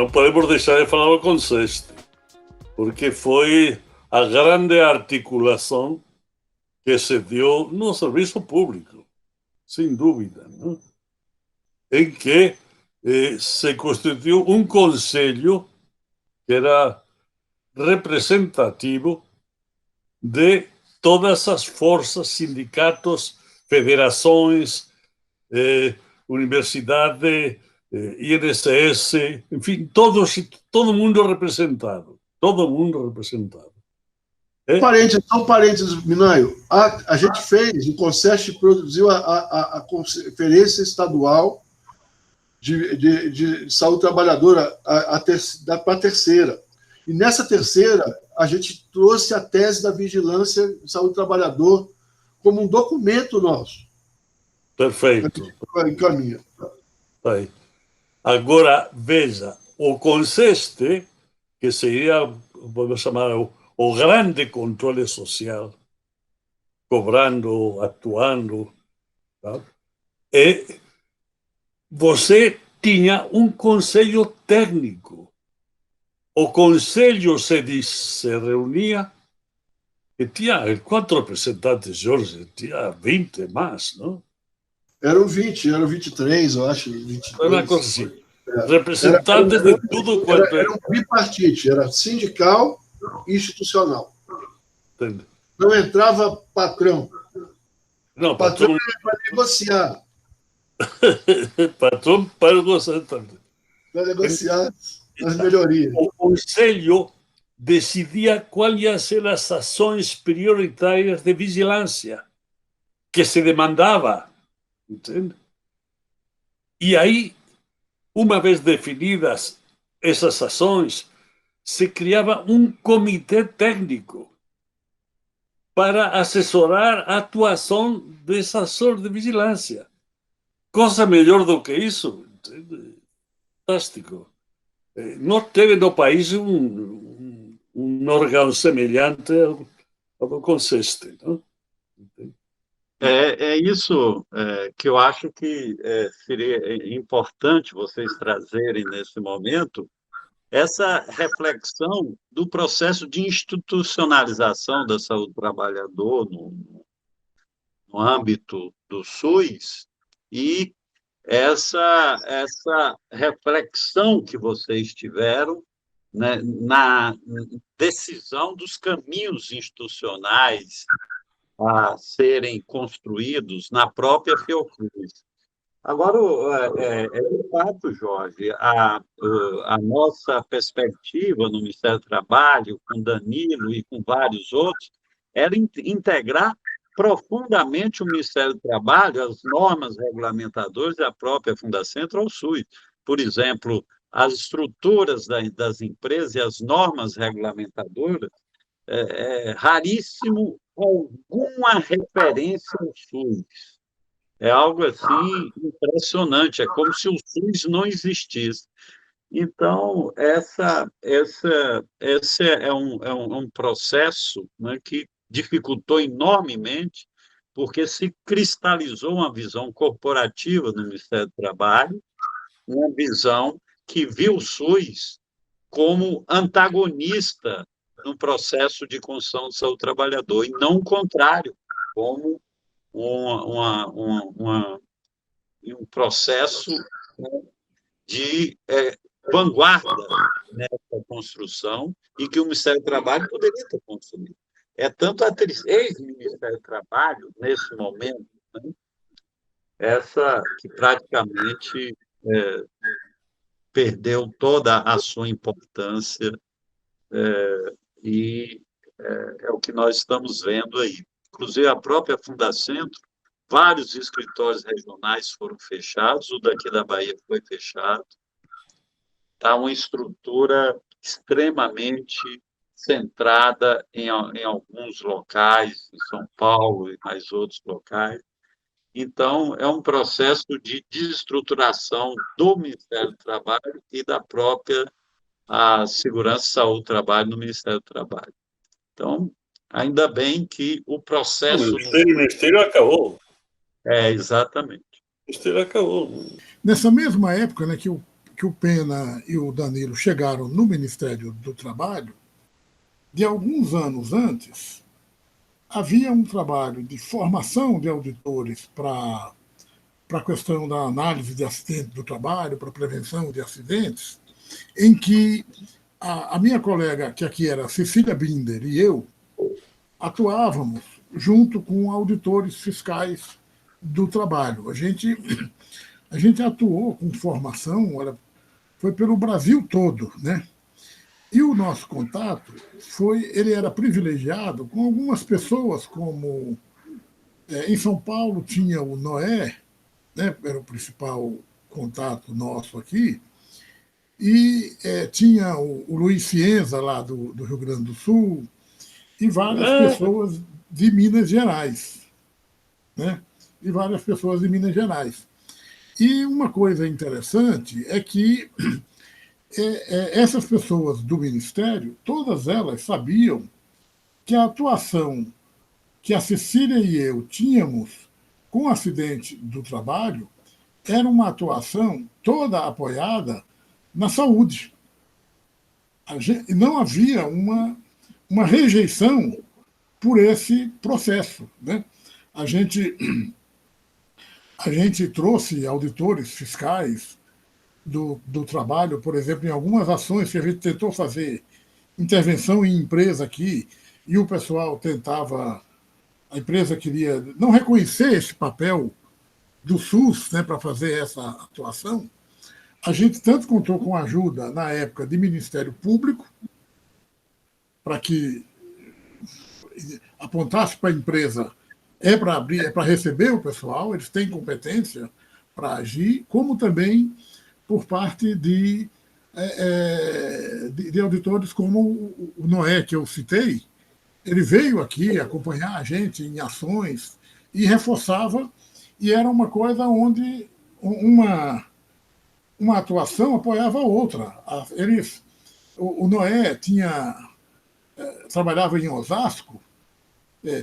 não podemos deixar de falar do CONSEST, porque foi a grande articulação que se deu no serviço público, sem dúvida, não? Em que se constituiu um conselho que era representativo de todas as forças, sindicatos, federações, universidade, INSS, enfim, todo mundo representado. Todo mundo representado. Só um parênteses, Minaio. A gente fez, o CONSEST produziu a Conferência Estadual de Saúde Trabalhadora para a terceira. E nessa terceira, a gente trouxe a tese da vigilância de saúde do trabalhador como um documento nosso. Perfeito. Encaminha. Aí. Agora, veja, o CONSEST, que seria, vamos chamar, o grande controle social, cobrando, atuando, tá? E você tinha um conselho técnico. O conselho se reunia e tinha 4 representantes, Jorge, tinha 20 mais, não? Eram 23, eu acho. 22. Era uma coisa assim. Representantes de tudo quanto... Era um bipartite, era sindical e institucional. Entende? Não entrava patrão. Não, patrão era para negociar. Patrão para negociar também. Para negociar as melhorias. O conselho decidia quais iam ser as ações prioritárias de vigilância que se demandava. Entende? E aí, uma vez definidas essas ações, se criava um comitê técnico para assessorar a atuação dessas ações de vigilância. Coisa melhor do que isso? Entende? Fantástico. Não teve no país um órgão semelhante ao do CONSEST, não? É isso que eu acho que seria importante vocês trazerem nesse momento, essa reflexão do processo de institucionalização da saúde do trabalhador no âmbito do SUS e essa reflexão que vocês tiveram, né, na decisão dos caminhos institucionais a serem construídos na própria Fiocruz. Agora, de fato, Jorge, a nossa perspectiva no Ministério do Trabalho, com Danilo e com vários outros, era integrar profundamente o Ministério do Trabalho, as normas regulamentadoras e a própria Fundacentro ao SUS. Por exemplo, as estruturas das empresas e as normas regulamentadoras, é raríssimo alguma referência ao SUS. É algo assim impressionante, é como se o SUS não existisse. Então, esse é um processo, né, que dificultou enormemente, porque se cristalizou uma visão corporativa no Ministério do Trabalho, uma visão que viu o SUS como antagonista no processo de construção do seu trabalhador, e não o contrário, como um processo de vanguarda nessa construção e que o Ministério do Trabalho poderia ter construído. É tanto a ex-Ministério do Trabalho, nesse momento, né, essa que praticamente perdeu toda a sua importância, e é o que nós estamos vendo aí. Inclusive, a própria Fundacentro, vários escritórios regionais foram fechados, o daqui da Bahia foi fechado. Está uma estrutura extremamente centrada em alguns locais, em São Paulo e mais outros locais. Então, é um processo de desestruturação do Ministério do Trabalho e da própria Segurança, Saúde e Trabalho no Ministério do Trabalho. Então, ainda bem que o processo... O Ministério acabou. Exatamente. O Ministério acabou. Nessa mesma época, né, que que o Pena e o Danilo chegaram no Ministério do Trabalho, de alguns anos antes, havia um trabalho de formação de auditores para a questão da análise de acidentes do trabalho, para a prevenção de acidentes, em que a minha colega, que aqui era Cecília Binder, e eu, atuávamos junto com auditores fiscais do trabalho. A gente atuou com formação, foi pelo Brasil todo, né? E o nosso contato ele era privilegiado com algumas pessoas, como em São Paulo tinha o Noé, né? Era o principal contato nosso aqui, e tinha o Luiz Cienza, lá do Rio Grande do Sul, e várias pessoas de Minas Gerais, né? E várias pessoas de Minas Gerais. E uma coisa interessante é que essas pessoas do Ministério, todas elas sabiam que a atuação que a Cecília e eu tínhamos com o acidente do trabalho era uma atuação toda apoiada na saúde. Não havia uma rejeição por esse processo, né? A gente trouxe auditores fiscais do trabalho, por exemplo, em algumas ações que a gente tentou fazer intervenção em empresa aqui, e o pessoal tentava, a empresa queria não reconhecer esse papel do SUS, né, para fazer essa atuação. A gente tanto contou com ajuda, na época, de Ministério Público, para que apontasse para a empresa para abrir, para receber o pessoal, eles têm competência para agir, como também por parte de auditores como o Noé, que eu citei. Ele veio aqui acompanhar a gente em ações e reforçava, e era uma coisa onde uma atuação apoiava a outra. O Noé trabalhava em Osasco,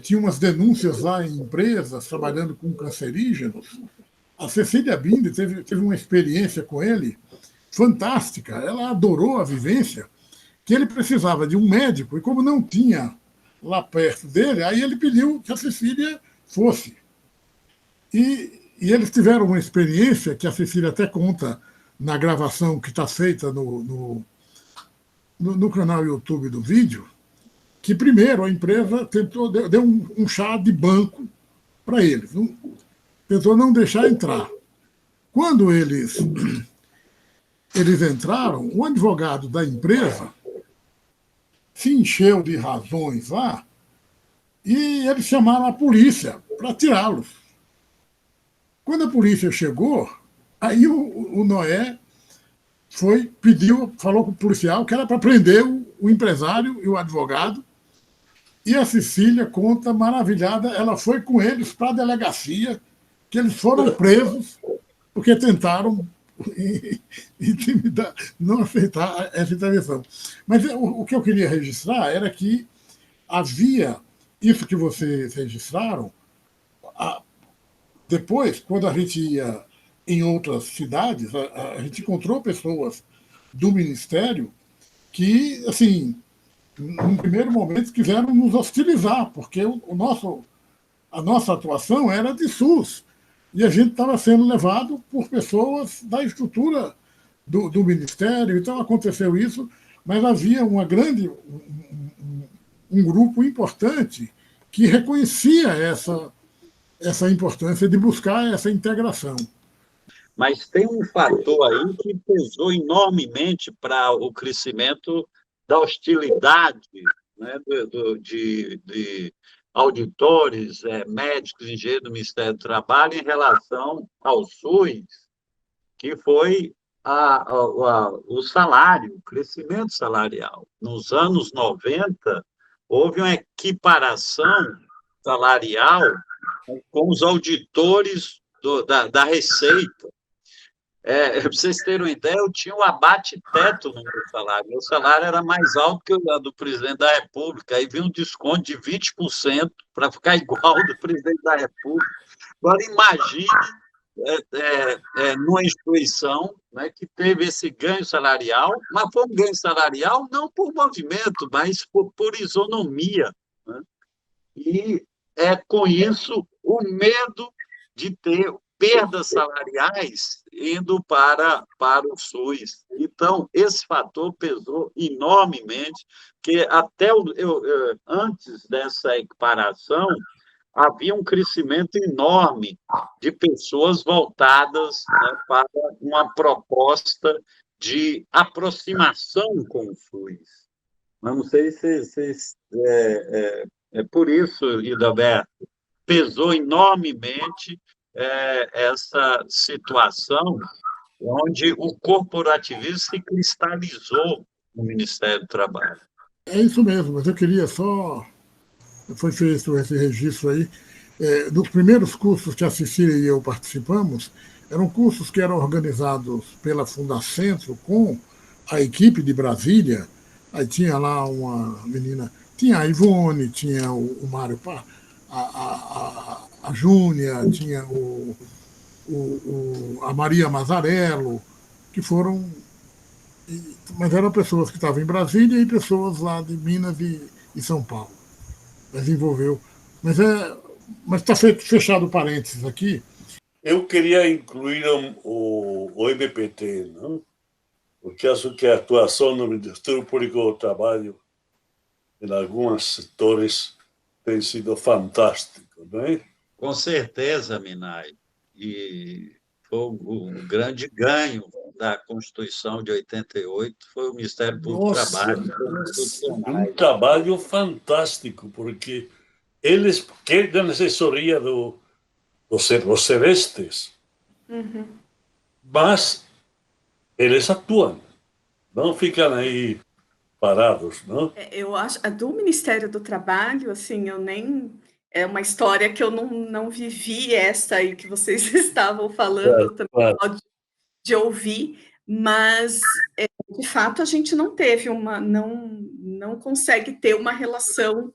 tinha umas denúncias lá em empresas trabalhando com cancerígenos. A Cecília Binder teve uma experiência com ele fantástica. Ela adorou a vivência, que ele precisava de um médico, e como não tinha lá perto dele, aí ele pediu que a Cecília fosse. E eles tiveram uma experiência que a Cecília até conta na gravação que está feita no canal YouTube do vídeo, que primeiro a empresa deu um chá de banco para eles, tentou não deixar entrar. Quando eles entraram, o advogado da empresa se encheu de razões lá e eles chamaram a polícia para tirá-los. Quando a polícia chegou, aí o Noé falou com o policial que era para prender o empresário e o advogado. E a Cecília conta maravilhada, ela foi com eles para a delegacia, que eles foram presos porque tentaram intimidar, não aceitar essa intervenção. Mas o que eu queria registrar era que havia isso que vocês registraram. Depois, quando a gente ia em outras cidades, a gente encontrou pessoas do Ministério que, assim, num primeiro momento, quiseram nos hostilizar, porque a nossa atuação era de SUS, e a gente estava sendo levado por pessoas da estrutura do Ministério, então aconteceu isso, mas havia um grupo importante que reconhecia essa importância de buscar essa integração. Mas tem um fator aí que pesou enormemente para o crescimento da hostilidade, né, de auditores, médicos, engenheiros do Ministério do Trabalho em relação ao SUS, que foi o salário, o crescimento salarial. Nos anos 90, houve uma equiparação salarial com os auditores da Receita. Para vocês terem uma ideia, eu tinha um abate-teto no meu salário. Meu salário era mais alto que o do presidente da República. Aí vinha um desconto de 20% para ficar igual ao do presidente da República. Agora, imagine numa instituição, né, que teve esse ganho salarial, mas foi um ganho salarial não por movimento, mas por isonomia, né? E com isso o medo de ter perdas salariais indo para o SUS. Então, esse fator pesou enormemente, que até antes dessa equiparação, havia um crescimento enorme de pessoas voltadas, né, para uma proposta de aproximação com o SUS. Não sei se é por isso, Hidalberto, pesou enormemente essa situação onde o corporativismo se cristalizou no Ministério do Trabalho. É isso mesmo, mas eu queria só. Foi feito esse registro aí. Nos primeiros cursos que a Cecília e eu participamos, eram cursos que eram organizados pela Fundacentro com a equipe de Brasília. Aí tinha lá uma menina, tinha a Ivone, tinha o Mário, a Júnia, tinha a Maria Mazarello, que foram. Mas eram pessoas que estavam em Brasília e pessoas lá de Minas e São Paulo. Desenvolveu. Mas está fechado parênteses aqui. Eu queria incluir o MPT, não? Porque acho que a atuação no Ministério Público do Trabalho, em alguns setores, tem sido fantástico, não é? Com certeza, Minay. E foi um grande ganho da Constituição de 88, foi o Ministério Público do Trabalho. Um trabalho fantástico, porque eles querem a assessoria dos celestes, mas eles atuam, não ficam aí parados, não? Eu acho, a do Ministério do Trabalho, assim, eu nem... É uma história que eu não vivi essa aí que vocês estavam falando, eu também pode de ouvir, mas, de fato, a gente não teve não consegue ter uma relação,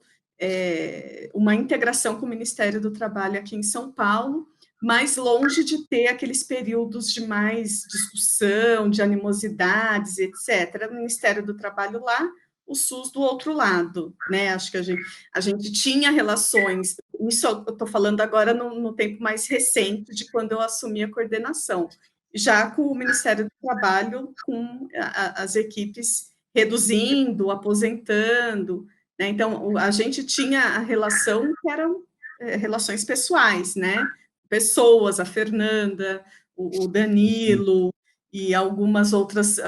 uma integração com o Ministério do Trabalho aqui em São Paulo, mas longe de ter aqueles períodos de mais discussão, de animosidades, etc. O Ministério do Trabalho lá, o SUS do outro lado, né? Acho que a gente tinha relações, isso eu estou falando agora no tempo mais recente, de quando eu assumi a coordenação, já com o Ministério do Trabalho, com as equipes reduzindo, aposentando, né? Então, a gente tinha a relação que eram relações pessoais, né? Pessoas, a Fernanda, o Danilo e algumas outras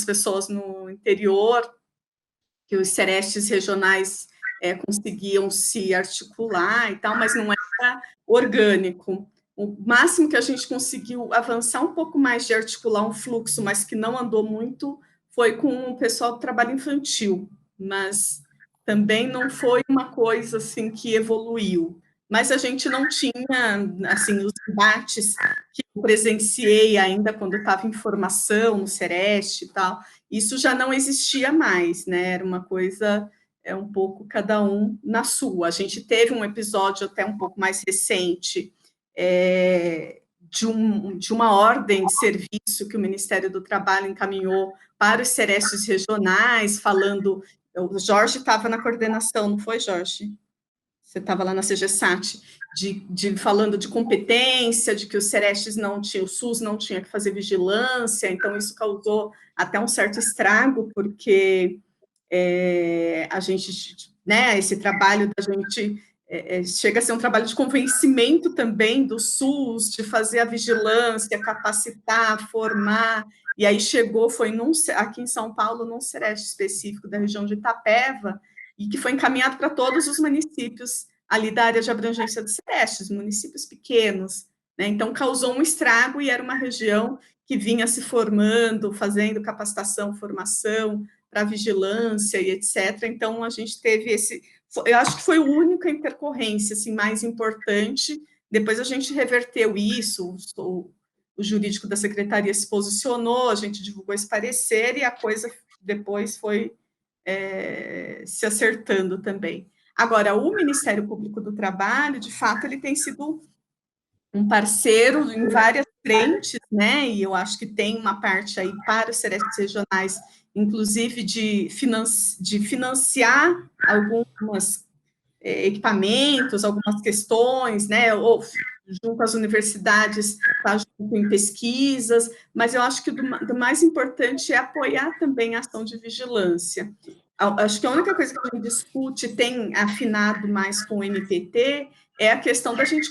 pessoas no interior, que os serestes regionais conseguiam se articular e tal, mas não era orgânico. O máximo que a gente conseguiu avançar um pouco mais de articular um fluxo, mas que não andou muito, foi com o pessoal do trabalho infantil, mas também não foi uma coisa assim que evoluiu. Mas a gente não tinha, assim, os debates que eu presenciei ainda quando estava em formação no Sereste e tal, isso já não existia mais, né? Era uma coisa, um pouco cada um na sua. A gente teve um episódio até um pouco mais recente, de uma ordem de serviço que o Ministério do Trabalho encaminhou para os serestes regionais, falando... O Jorge estava na coordenação, não foi, Jorge? Você estava lá na CGSAT, falando de competência, de que os serestes não tinham, o SUS não tinha que fazer vigilância, então isso causou até um certo estrago, porque a gente, né, esse trabalho da gente chega a ser um trabalho de convencimento também do SUS, de fazer a vigilância, capacitar, formar, e aí foi aqui em São Paulo, num sereste específico da região de Itapeva, e que foi encaminhado para todos os municípios ali da área de abrangência dos serestes, municípios pequenos, né? Então causou um estrago e era uma região que vinha se formando, fazendo capacitação, formação para vigilância e etc. Então a gente teve eu acho que foi a única intercorrência assim, mais importante. Depois a gente reverteu isso, o jurídico da secretaria se posicionou, a gente divulgou esse parecer e a coisa depois foi se acertando também. Agora, o Ministério Público do Trabalho, de fato, ele tem sido um parceiro em várias frentes, né? E eu acho que tem uma parte aí para os CERESPs regionais, inclusive de financiar alguns equipamentos, algumas questões, né? Ou junto às universidades, tá junto em pesquisas, mas eu acho que do mais importante é apoiar também a ação de vigilância. Acho que a única coisa que a gente discute, tem afinado mais com o MPT, é a questão da gente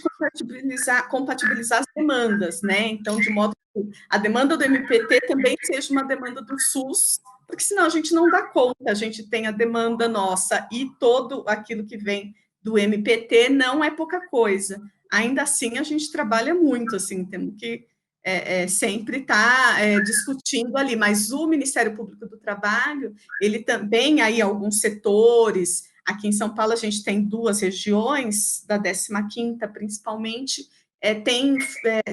compatibilizar as demandas, né? Então, de modo que a demanda do MPT também seja uma demanda do SUS, porque senão a gente não dá conta, a gente tem a demanda nossa e todo aquilo que vem do MPT não é pouca coisa. Ainda assim, a gente trabalha muito, assim, temos que sempre estar discutindo ali, mas o Ministério Público do Trabalho, ele também, aí, alguns setores, aqui em São Paulo a gente tem 2 regiões, da 15ª principalmente, tem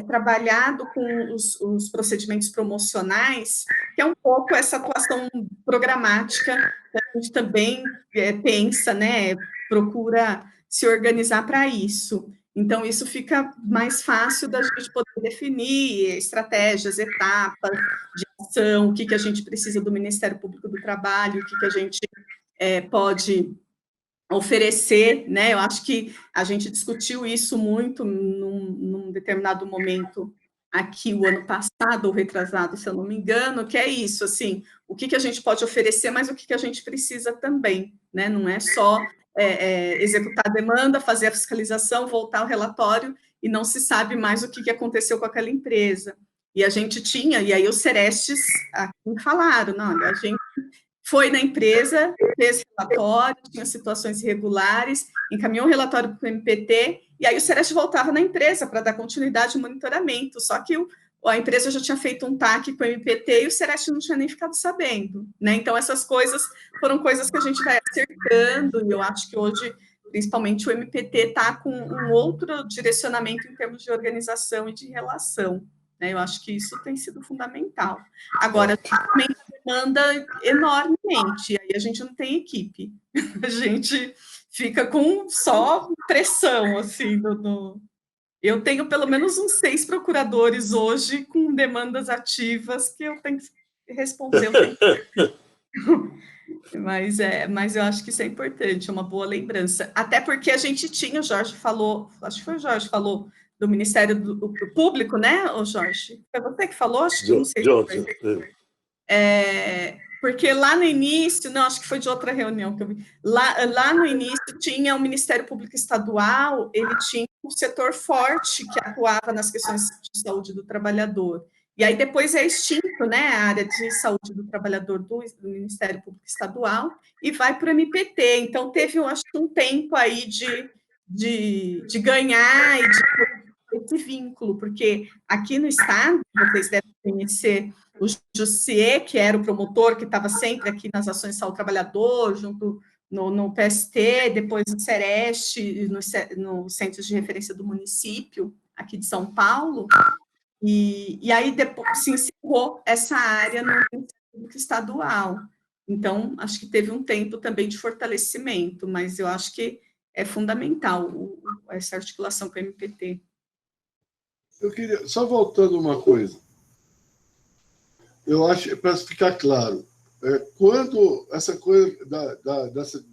trabalhado com os procedimentos promocionais, que é um pouco essa atuação programática, que a gente também pensa, né, procura se organizar para isso. Então, isso fica mais fácil da gente poder definir estratégias, etapas de ação, o que a gente precisa do Ministério Público do Trabalho, o que a gente pode oferecer, né? Eu acho que a gente discutiu isso muito num determinado momento aqui, o ano passado, ou retrasado, se eu não me engano, que é isso, assim, o que a gente pode oferecer, mas o que a gente precisa também, né? Não é só executar a demanda, fazer a fiscalização, voltar ao relatório, e não se sabe mais o que aconteceu com aquela empresa. E a gente tinha, e aí os CERESTs aqui falaram, não, a gente foi na empresa, fez relatório, tinha situações irregulares, encaminhou o relatório para o MPT, e aí o CEREST voltava na empresa para dar continuidade ao monitoramento, só que a empresa já tinha feito um TAC com o MPT e o CEREST não tinha nem ficado sabendo, né? Então, essas coisas foram coisas que a gente vai acertando, e eu acho que hoje, principalmente, o MPT está com um outro direcionamento em termos de organização e de relação, né? Eu acho que isso tem sido fundamental. Agora, também demanda enormemente, e aí a gente não tem equipe, a gente fica com só pressão, assim, Eu tenho pelo menos uns 6 procuradores hoje com demandas ativas que eu tenho que responder. Mas eu acho que isso é importante, é uma boa lembrança. Até porque a gente tinha, o Jorge falou, acho que foi o Jorge que falou, do Ministério do Público, né, o Jorge? Foi você que falou? Acho que não sei se foi. Porque lá no início, não, acho que foi de outra reunião que eu vi, lá no início tinha o Ministério Público Estadual, ele tinha um setor forte que atuava nas questões de saúde do trabalhador, e aí depois é extinto, né, a área de saúde do trabalhador do Ministério Público Estadual, e vai para o MPT, então teve, eu acho, um tempo aí de ganhar e de esse vínculo, porque aqui no estado, vocês devem conhecer o Jussier, que era o promotor que estava sempre aqui nas ações de saúde do trabalhador, junto no PST, depois no CEREST, no Centro de Referência do Município, aqui de São Paulo, e aí depois se encerrou essa área no Ministério Público Estadual. Então, acho que teve um tempo também de fortalecimento, mas eu acho que é fundamental essa articulação com o MPT. Eu queria, só voltando uma coisa, eu acho, para ficar claro, quando essa coisa dessa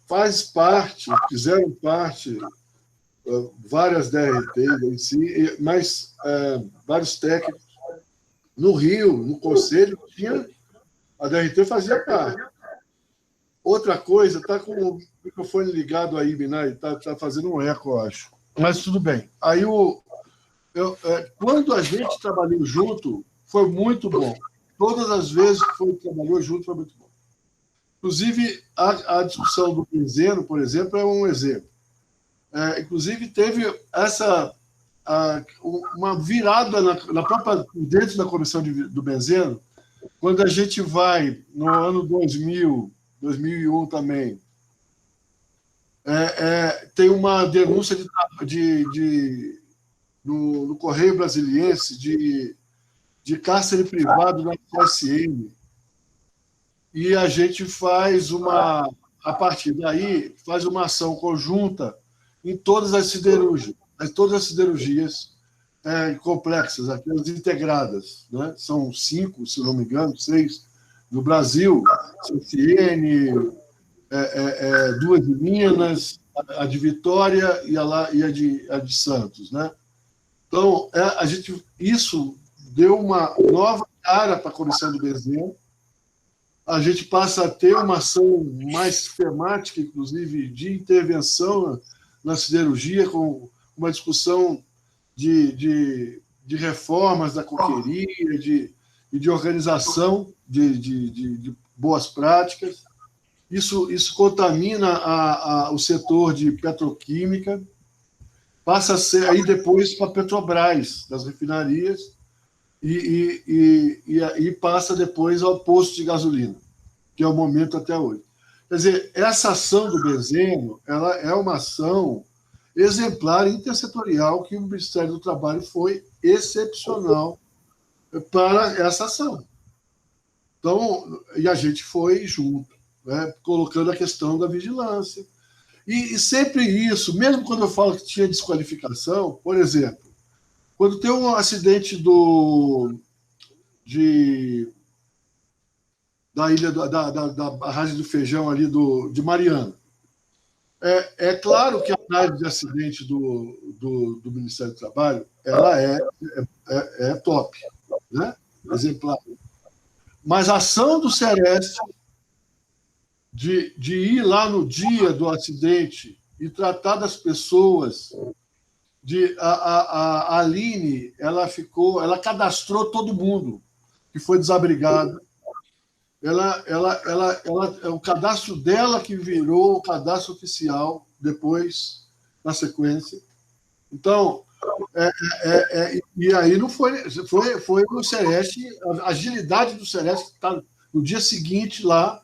faz parte, fizeram parte várias DRTs em si, mas vários técnicos no Rio, no Conselho, a DRT fazia parte. Outra coisa, está com o microfone ligado aí, Minay, está fazendo um eco, eu acho. Mas tudo bem. Aí, quando a gente trabalhou junto, foi muito bom. Todas as vezes que trabalhou junto, foi muito bom. Inclusive, a discussão do benzeno, por exemplo, é um exemplo. Inclusive, teve uma virada na própria, dentro da comissão do benzeno, quando a gente vai, no ano 2000, 2001 também, tem uma denúncia no Correio Brasiliense de cárcere privado na CSN. E a gente faz a partir daí, faz uma ação conjunta em todas as siderurgias complexas, aquelas integradas, né? São 5, se não me engano, 6 no Brasil, CSN, 2 de Minas, a de Vitória e a de Santos, né? Então, isso deu uma nova cara para a correção do benzeno. A gente passa a ter uma ação mais sistemática, inclusive, de intervenção na siderurgia, com uma discussão de reformas da coqueria e de organização de boas práticas. Isso contamina o setor de petroquímica, passa a ser aí depois para a Petrobras, das refinarias, e passa depois ao posto de gasolina, que é o momento até hoje. Quer dizer, essa ação do benzeno, ela é uma ação exemplar intersetorial que o Ministério do Trabalho foi excepcional para essa ação. Então, e a gente foi junto, né, colocando a questão da vigilância. E sempre isso, mesmo quando eu falo que tinha desqualificação, por exemplo, quando tem um acidente da ilha da barragem do Feijão ali de Mariana, é claro que a análise de acidente do Ministério do Trabalho ela é top, né? Exemplar. Mas a ação do Sereste de ir lá no dia do acidente e tratar das pessoas, a Aline, ela cadastrou todo mundo que foi desabrigado. O cadastro dela que virou o cadastro oficial depois, na sequência. Então, e aí não foi o Sereste, a agilidade do Sereste está no dia seguinte lá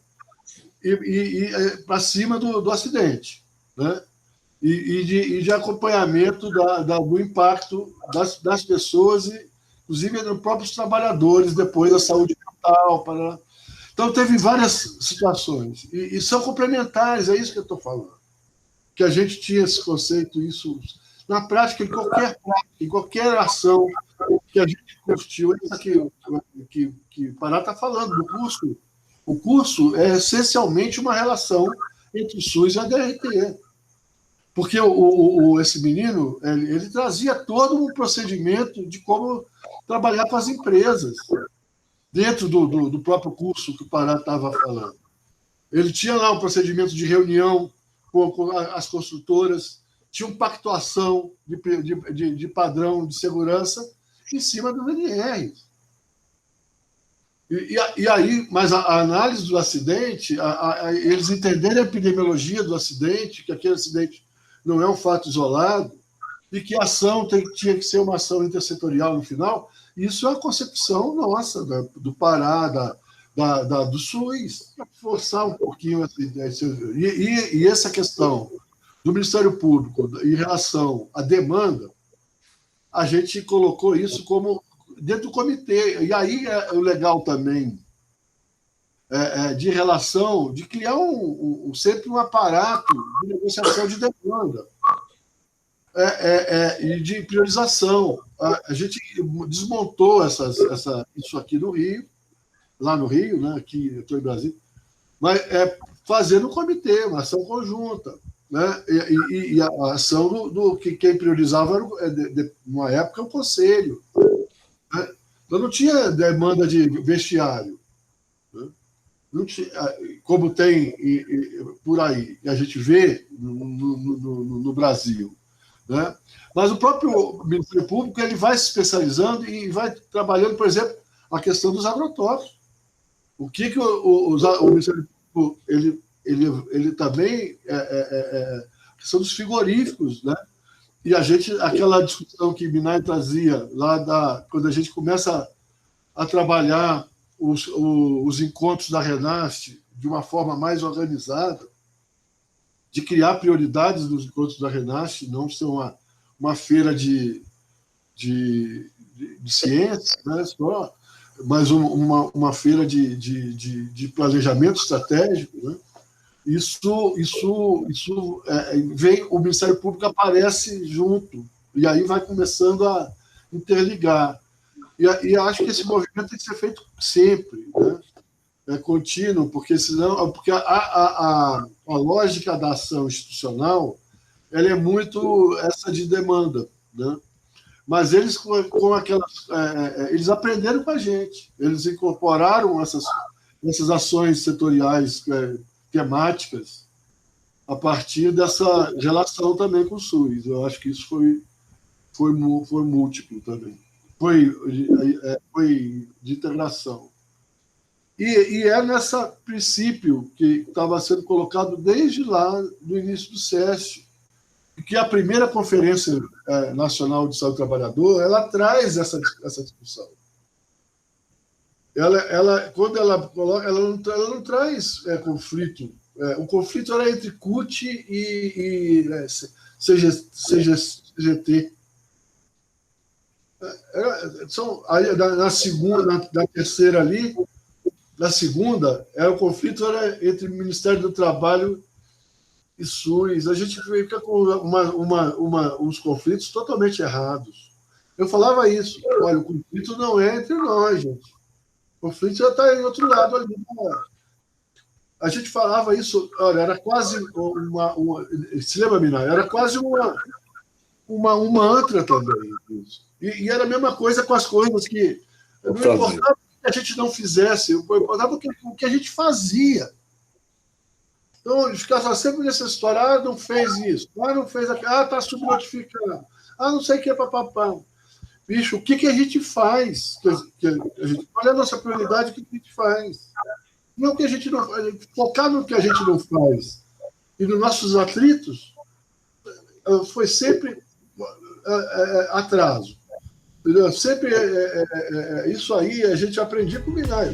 e para cima do acidente, né? E de acompanhamento do impacto das pessoas, inclusive dos próprios trabalhadores, depois da saúde mental. Então, teve várias situações, e são complementares, é isso que eu estou falando. Que a gente tinha esse conceito, isso na prática, em qualquer ação que a gente curtiu, isso que o Pará está falando, do curso. O curso é essencialmente uma relação entre o SUS e a DRT. Porque esse menino, ele trazia todo um procedimento de como trabalhar com as empresas, dentro do próprio curso que o Pará estava falando. Ele tinha lá um procedimento de reunião com as construtoras, tinha uma pactuação de padrão de segurança em cima do VNR. E aí, mas a análise do acidente, eles entenderam a epidemiologia do acidente, que aquele acidente não é um fato isolado, e que a ação tinha que ser uma ação intersetorial no final. Isso é uma concepção nossa, do Pará, do SUS, forçar um pouquinho. E essa questão do Ministério Público em relação à demanda, a gente colocou isso como dentro do comitê. E aí é o legal também de relação, de criar sempre um aparato de negociação de demanda e de priorização. A gente desmontou isso aqui no Rio, lá no Rio, né? Aqui eu estou em Brasília, mas fazendo um comitê, uma ação conjunta, né? E a ação do que quem priorizava era, numa época, o conselho. Né? Então não tinha demanda de vestiário. Né? Não tinha, como tem por aí, e a gente vê no Brasil. Né? Mas o próprio Ministério Público ele vai se especializando e vai trabalhando, por exemplo, a questão dos agrotóxicos. O que o Ministério Público ele também a questão dos frigoríficos, né? E aquela discussão que Minay trazia lá quando a gente começa a trabalhar os encontros da Renasc de uma forma mais organizada, de criar prioridades nos encontros da Renasc, não ser uma feira de ciência, né, só, mas uma feira de planejamento estratégico. Né? vem, o Ministério Público aparece junto, e aí vai começando a interligar. E acho que esse movimento tem que ser feito sempre, né? É contínuo, porque senão, porque a lógica da ação institucional, ela é muito essa de demanda, né? Mas eles com aquelas, eles aprenderam com a gente, eles incorporaram essas ações setoriais temáticas a partir dessa relação também com o SUS. Eu acho que isso foi múltiplo também, foi de integração. E é nesse princípio que estava sendo colocado desde lá, do início do SESC, que a primeira Conferência Nacional de Saúde do Trabalhador, ela traz essa discussão. Quando ela coloca, ela não traz conflito. O conflito era entre CUT e CGT. Na terceira ali, na segunda, o conflito era entre o Ministério do Trabalho e SUS. A gente fica com uns conflitos totalmente errados. Eu falava isso. Olha, o conflito não é entre nós, gente. O conflito já está em outro lado ali. A gente falava isso, olha, era quase se lembra, Minay? Era quase uma mantra também. E era a mesma coisa com as coisas que não importava que a gente não fizesse, importava o que a gente fazia. Então, ficava sempre nessa história, não fez isso, não fez aquilo, está subnotificado, não sei o que, papapá. Bicho, o que a gente faz? Qual é a nossa prioridade, o que a gente faz? Não o que a gente não faz, focar no que a gente não faz. E nos nossos atritos, foi sempre atraso. Sempre isso aí a gente aprendia com o Minay.